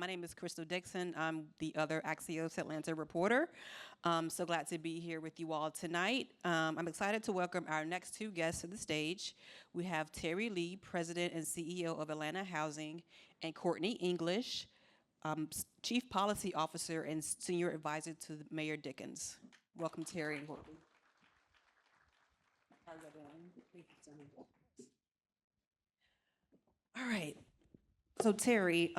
name is Kristal Dixon. I'm the other Axios Atlanta reporter. So glad to be here with you all tonight. I'm excited to welcome our next two guests to the stage. We have Terri Lee, President and CEO of Atlanta Housing, and Courtney English, Chief Policy Officer and Senior Advisor to Mayor Dickens. Welcome, Terri and Courtney. How's that going? All right. So Terri,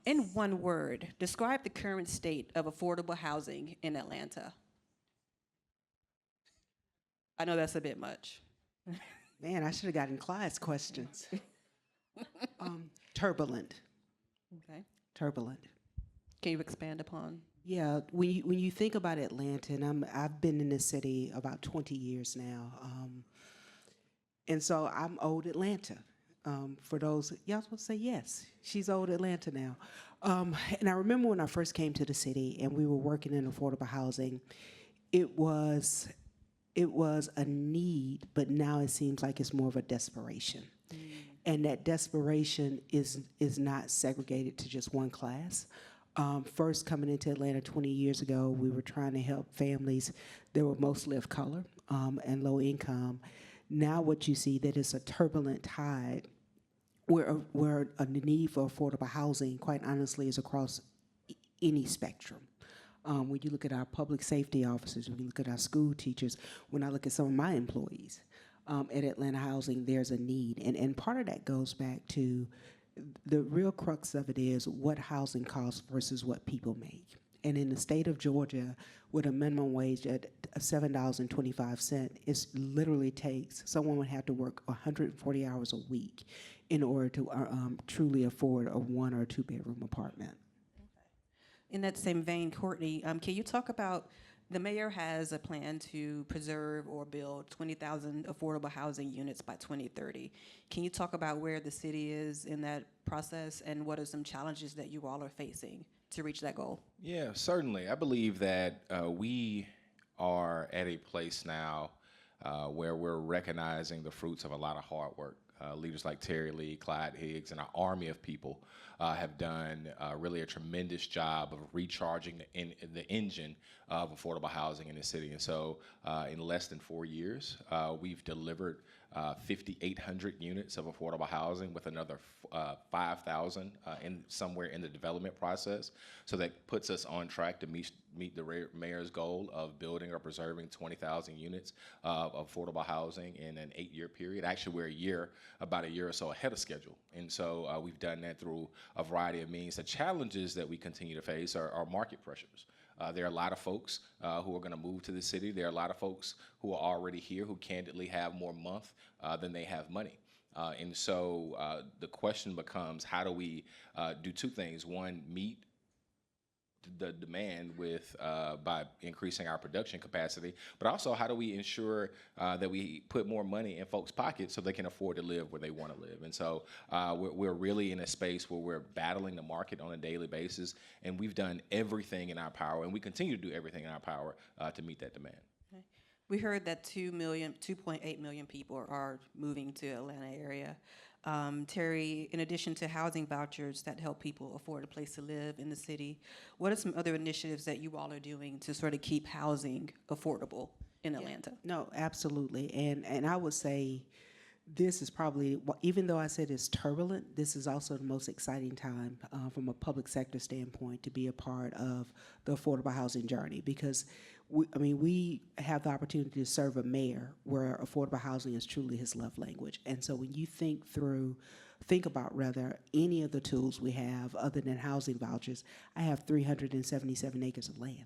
in one word, describe the current state of affordable housing in Atlanta. I know that's a bit much. Man, I should have gotten Clyde's questions. Turbulent. Okay. Turbulent. Can you expand upon? Yeah, when you think about Atlanta, and I've been in this city about 20 years now, and so I'm old Atlanta. For those, y'all supposed to say yes, she's old Atlanta now. And I remember when I first came to the city and we were working in affordable housing, it was a need, but now it seems like it's more of a desperation. And that desperation is not segregated to just one class. First coming into Atlanta 20 years ago, we were trying to help families that were mostly of color and low income. Now what you see that is a turbulent tide where a need for affordable housing, quite honestly, is across any spectrum. When you look at our public safety officers, when you look at our school teachers, when I look at some of my employees at Atlanta Housing, there's a need. And part of that goes back to the real crux of it is what housing costs versus what people make. And in the state of Georgia, with a minimum wage at $7.25, it literally takes, someone would have to work 140 hours a week in order to truly afford a 1 or 2 bedroom apartment. In that same vein, Courtney, can you talk about, the mayor has a plan to preserve or build 20,000 affordable housing units by 2030. Can you talk about where the city is in that process and what are some challenges that you all are facing to reach that goal? Yeah, certainly. I believe that we are at a place now where we're recognizing the fruits of a lot of hard work. Leaders like Terri Lee, Clyde Higgs, and our army of people have done really a tremendous job of recharging the engine of affordable housing in the city. And so in less than 4 years, we've delivered 5,800 units of affordable housing with another 5,000 somewhere in the development process. So that puts us on track to meet the mayor's goal of building or preserving 20,000 units of affordable housing in an 8-year period. Actually, we're about a year or so ahead of schedule. And so we've done that through a variety of means. The challenges that we continue to face are market pressures. There are a lot of folks who are going to move to the city. There are a lot of folks who are already here who candidly have more month than they have money. And so the question becomes, how do we do two things? One, meet the demand with by increasing our production capacity, but also how do we ensure that we put more money in folks' pockets so they can afford to live where they want to live. And so we're really in a space where we're battling the market on a daily basis, and we've done everything in our power, and we continue to do everything in our power to meet that demand. Okay. We heard that 2.8 million people are moving to Atlanta area. Terri, in addition to housing vouchers that help people afford a place to live in the city, what are some other initiatives that you all are doing to sort of keep housing affordable in Atlanta? No, absolutely. And I would say this is probably, even though I said it's turbulent, this is also the most exciting time from a public sector standpoint to be a part of the affordable housing journey, because we have the opportunity to serve a mayor where affordable housing is truly his love language. And so when you think about any of the tools we have other than housing vouchers, I have 377 acres of land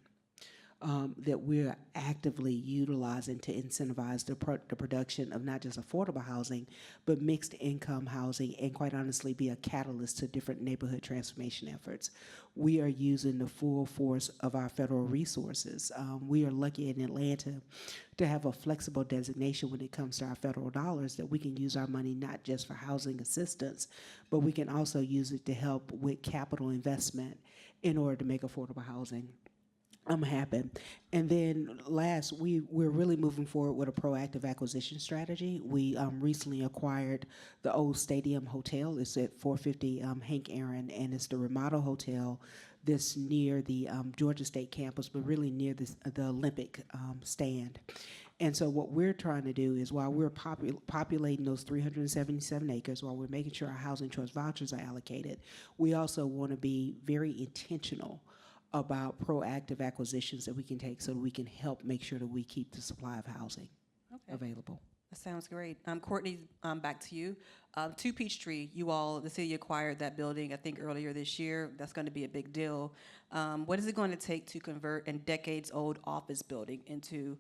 that we're actively utilizing to incentivize the production of not just affordable housing, but mixed income housing, and quite honestly be a catalyst to different neighborhood transformation efforts. We are using the full force of our federal resources. We are lucky in Atlanta to have a flexible designation when it comes to our federal dollars, that we can use our money not just for housing assistance, but we can also use it to help with capital investment in order to make affordable housing happen. And then last, we're really moving forward with a proactive acquisition strategy. We recently acquired the old Stadium Hotel. It's at 450 Hank Aaron, and it's the remodel hotel that's near the Georgia State campus, but really near the Olympic stand. And so what we're trying to do is, while we're populating those 377 acres, while we're making sure our housing choice vouchers are allocated, we also want to be very intentional about proactive acquisitions that we can take so that we can help make sure that we keep the supply of housing available. That sounds great. Courtney, back to you. 2 Peachtree, the city acquired that building, I think, earlier this year. That's going to be a big deal. What is it going to take to convert a decades-old office building into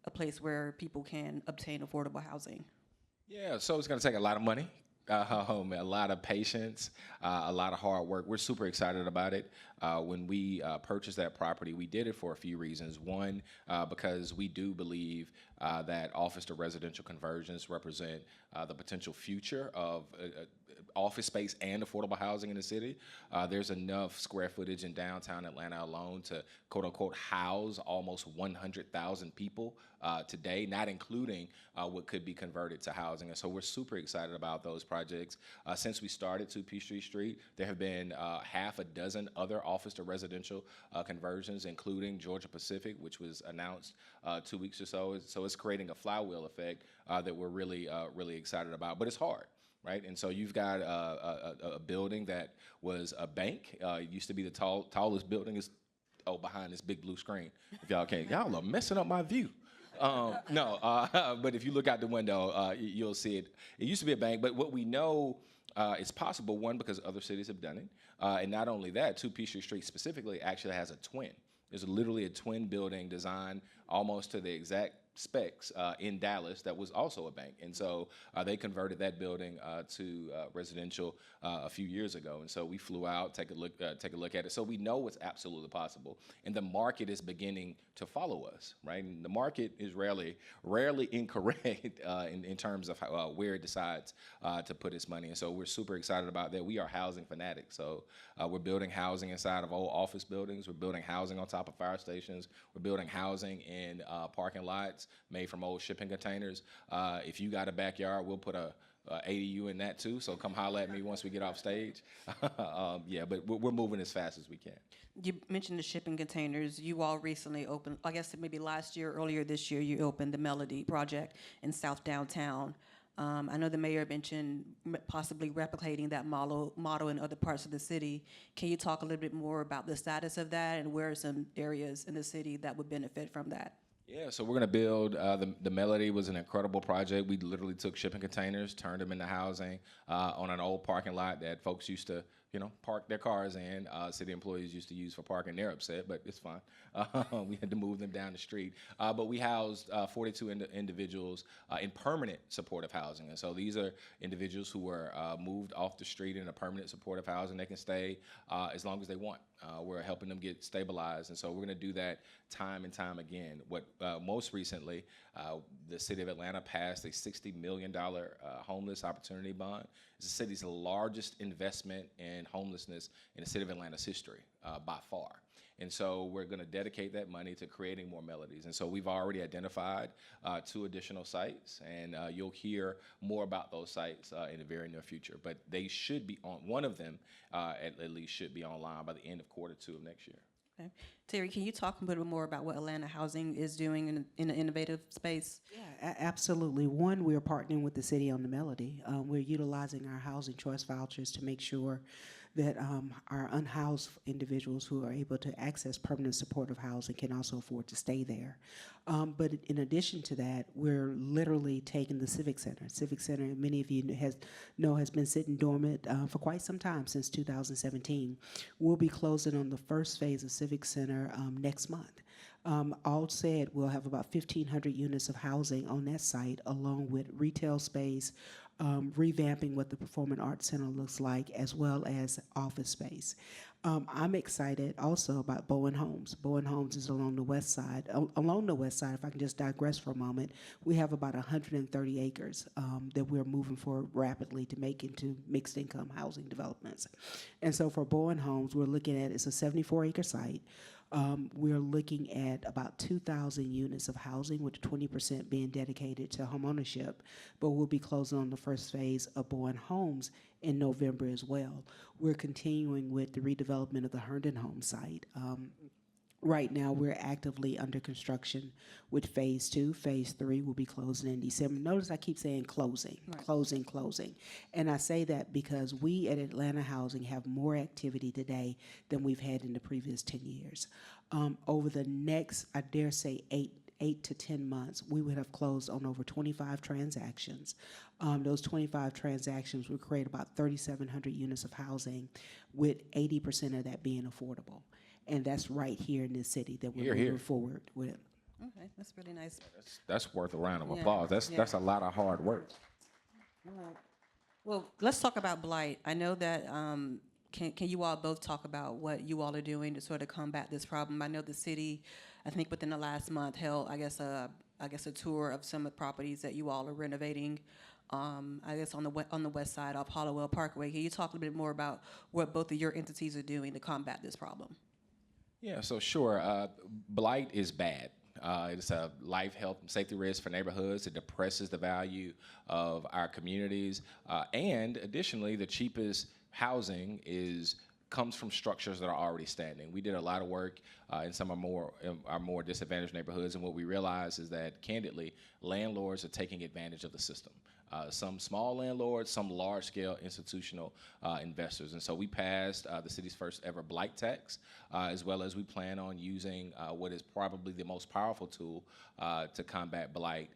a place where people can obtain affordable housing? Yeah, so it's going to take a lot of money, a lot of patience, a lot of hard work. We're super excited about it. When we purchased that property, we did it for a few reasons. One, because we do believe that office to residential conversions represent the potential future of office space and affordable housing in the city. There's enough square footage in downtown Atlanta alone to, quote unquote, house almost 100,000 people today, not including what could be converted to housing. And so we're super excited about those projects. Since we started 2 Peachtree Street, there have been half a dozen other office to residential conversions, including Georgia Pacific, which was announced 2 weeks or so. So it's creating a flywheel effect that we're really excited about. But it's hard. Right, and so you've got a building that was a bank. It used to be the tallest building. Is behind this big blue screen. If y'all can't, y'all are messing up my view. But if you look out the window, you'll see it. It used to be a bank, but what we know is possible. One, because other cities have done it, and not only that, 2 Peachtree Street specifically actually has a twin. There's literally a twin building designed almost to the exact specs in Dallas that was also a bank, and so they converted that building to residential a few years ago. And so we flew out, take a look at it. So we know it's absolutely possible, and the market is beginning to follow us. Right, and the market is rarely incorrect in terms of where it decides to put its money. And so we're super excited about that. We are housing fanatics, so we're building housing inside of old office buildings. We're building housing on top of fire stations. We're building housing in parking lots made from old shipping containers. If you got a backyard, we'll put a ADU in that too. So come holler at me once we get off stage. But we're moving as fast as we can. You mentioned the shipping containers. You all recently opened, I guess maybe earlier this year, you opened the Melody project in South Downtown. I know the mayor mentioned possibly replicating that model in other parts of the city. Can you talk a little bit more about the status of that and where are some areas in the city that would benefit from that? Yeah, so we're going to build, the Melody was an incredible project. We literally took shipping containers, turned them into housing on an old parking lot that folks used to, park their cars in. City employees used to use for parking. They're upset, but it's fine. We had to move them down the street. But we housed 42 individuals in permanent supportive housing. And so these are individuals who were moved off the street in a permanent supportive housing. They can stay as long as they want. We're helping them get stabilized. And so we're going to do that time and time again. Most recently, the city of Atlanta passed a $60 million homeless opportunity bond. It's the city's largest investment in homelessness in the city of Atlanta's history by far. And so we're going to dedicate that money to creating more Melodies. And so we've already identified 2 additional sites, and you'll hear more about those sites in the very near future. But they should be on, one of them at least should be online by the end of Q2 of next year. Okay. Terri, can you talk a little bit more about what Atlanta Housing is doing in an innovative space? Yeah, absolutely. One, we're partnering with the city on the Melody. We're utilizing our housing choice vouchers to make sure that our unhoused individuals who are able to access permanent supportive housing can also afford to stay there. But in addition to that, we're literally taking the Civic Center. Civic Center, many of you has been sitting dormant for quite some time, since 2017. We'll be closing on the first phase of Civic Center next month. All said, we'll have about 1,500 units of housing on that site, along with retail space, revamping what the Performing Arts Center looks like, as well as office space. I'm excited also about Bowen Homes. Bowen Homes is along the west side. Along the west side, if I can just digress for a moment, we have about 130 acres that we're moving forward rapidly to make into mixed income housing developments. And so for Bowen Homes, we're looking at, it's a 74-acre site. We're looking at about 2,000 units of housing, with 20% being dedicated to homeownership, but we'll be closing on the first phase of Bowen Homes in November as well. We're continuing with the redevelopment of the Herndon Home site. Right now, we're actively under construction with phase 2. Phase 3 will be closing in December. Notice I keep saying closing, right. Closing. And I say that because we at Atlanta Housing have more activity today than we've had in the previous 10 years. Over the next, I dare say, 8 to 10 months, we would have closed on over 25 transactions. Those 25 transactions would create about 3,700 units of housing, with 80% of that being affordable. And that's right here in this city that we're moving forward with. Okay, that's really nice. That's worth a round of applause. That's a lot of hard work. Well, let's talk about blight. I know that, can you all both talk about what you all are doing to sort of combat this problem? I know the city, I think within the last month, held, I guess a tour of some of the properties that you all are renovating. I guess on the west side off Hollowell Parkway. Can you talk a little bit more about what both of your entities are doing to combat this problem? Yeah, so sure. Blight is bad. It's a life, health, and safety risk for neighborhoods. It depresses the value of our communities. And additionally, the cheapest housing comes from structures that are already standing. We did a lot of work in some of our more disadvantaged neighborhoods, and what we realized is that, candidly, landlords are taking advantage of the system. Some small landlords, some large-scale institutional investors. And so we passed the city's first ever blight tax, as well as we plan on using what is probably the most powerful tool to combat blight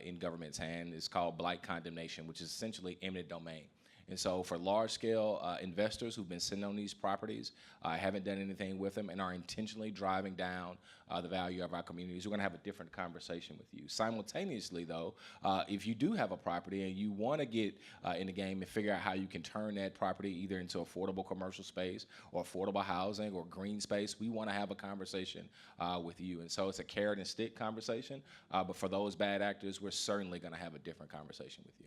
in government's hand. It's called blight condemnation, which is essentially eminent domain. And so for large-scale investors who've been sitting on these properties, haven't done anything with them, and are intentionally driving down the value of our communities, we're going to have a different conversation with you. Simultaneously, though, if you do have a property and you want to get in the game and figure out how you can turn that property either into affordable commercial space or affordable housing or green space, we want to have a conversation with you. And so it's a carrot and stick conversation, but for those bad actors, we're certainly going to have a different conversation with you.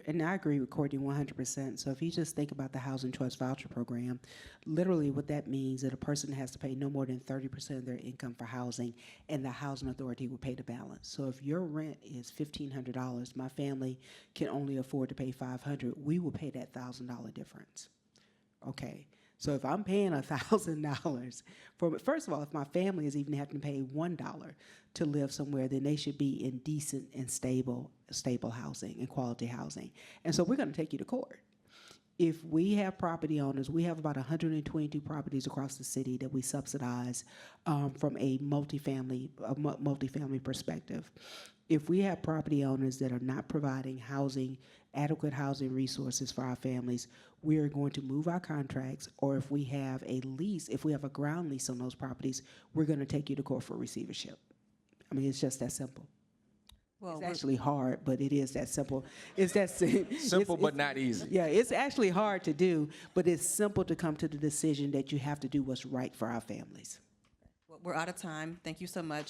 And I agree with Courtney 100%. So if you just think about the Housing Choice Voucher Program, literally what that means is that a person has to pay no more than 30% of their income for housing, and the housing authority will pay the balance. So if your rent is $1,500, my family can only afford to pay $500, we will pay that $1,000 difference. Okay. So if I'm paying $1,000 for, first of all, if my family is even having to pay $1 to live somewhere, then they should be in decent and stable housing and quality housing. And so we're going to take you to court. If we have property owners, we have about 122 properties across the city that we subsidize from a multifamily perspective. If we have property owners that are not providing housing, adequate housing resources for our families, we are going to move our contracts, or if we have a lease, if we have a ground lease on those properties, we're going to take you to court for receivership. I mean, it's just that simple. Well, it's actually hard, but it is that simple. It's that simple, but not easy. Yeah, it's actually hard to do, but it's simple to come to the decision that you have to do what's right for our families. Well, we're out of time. Thank you so much.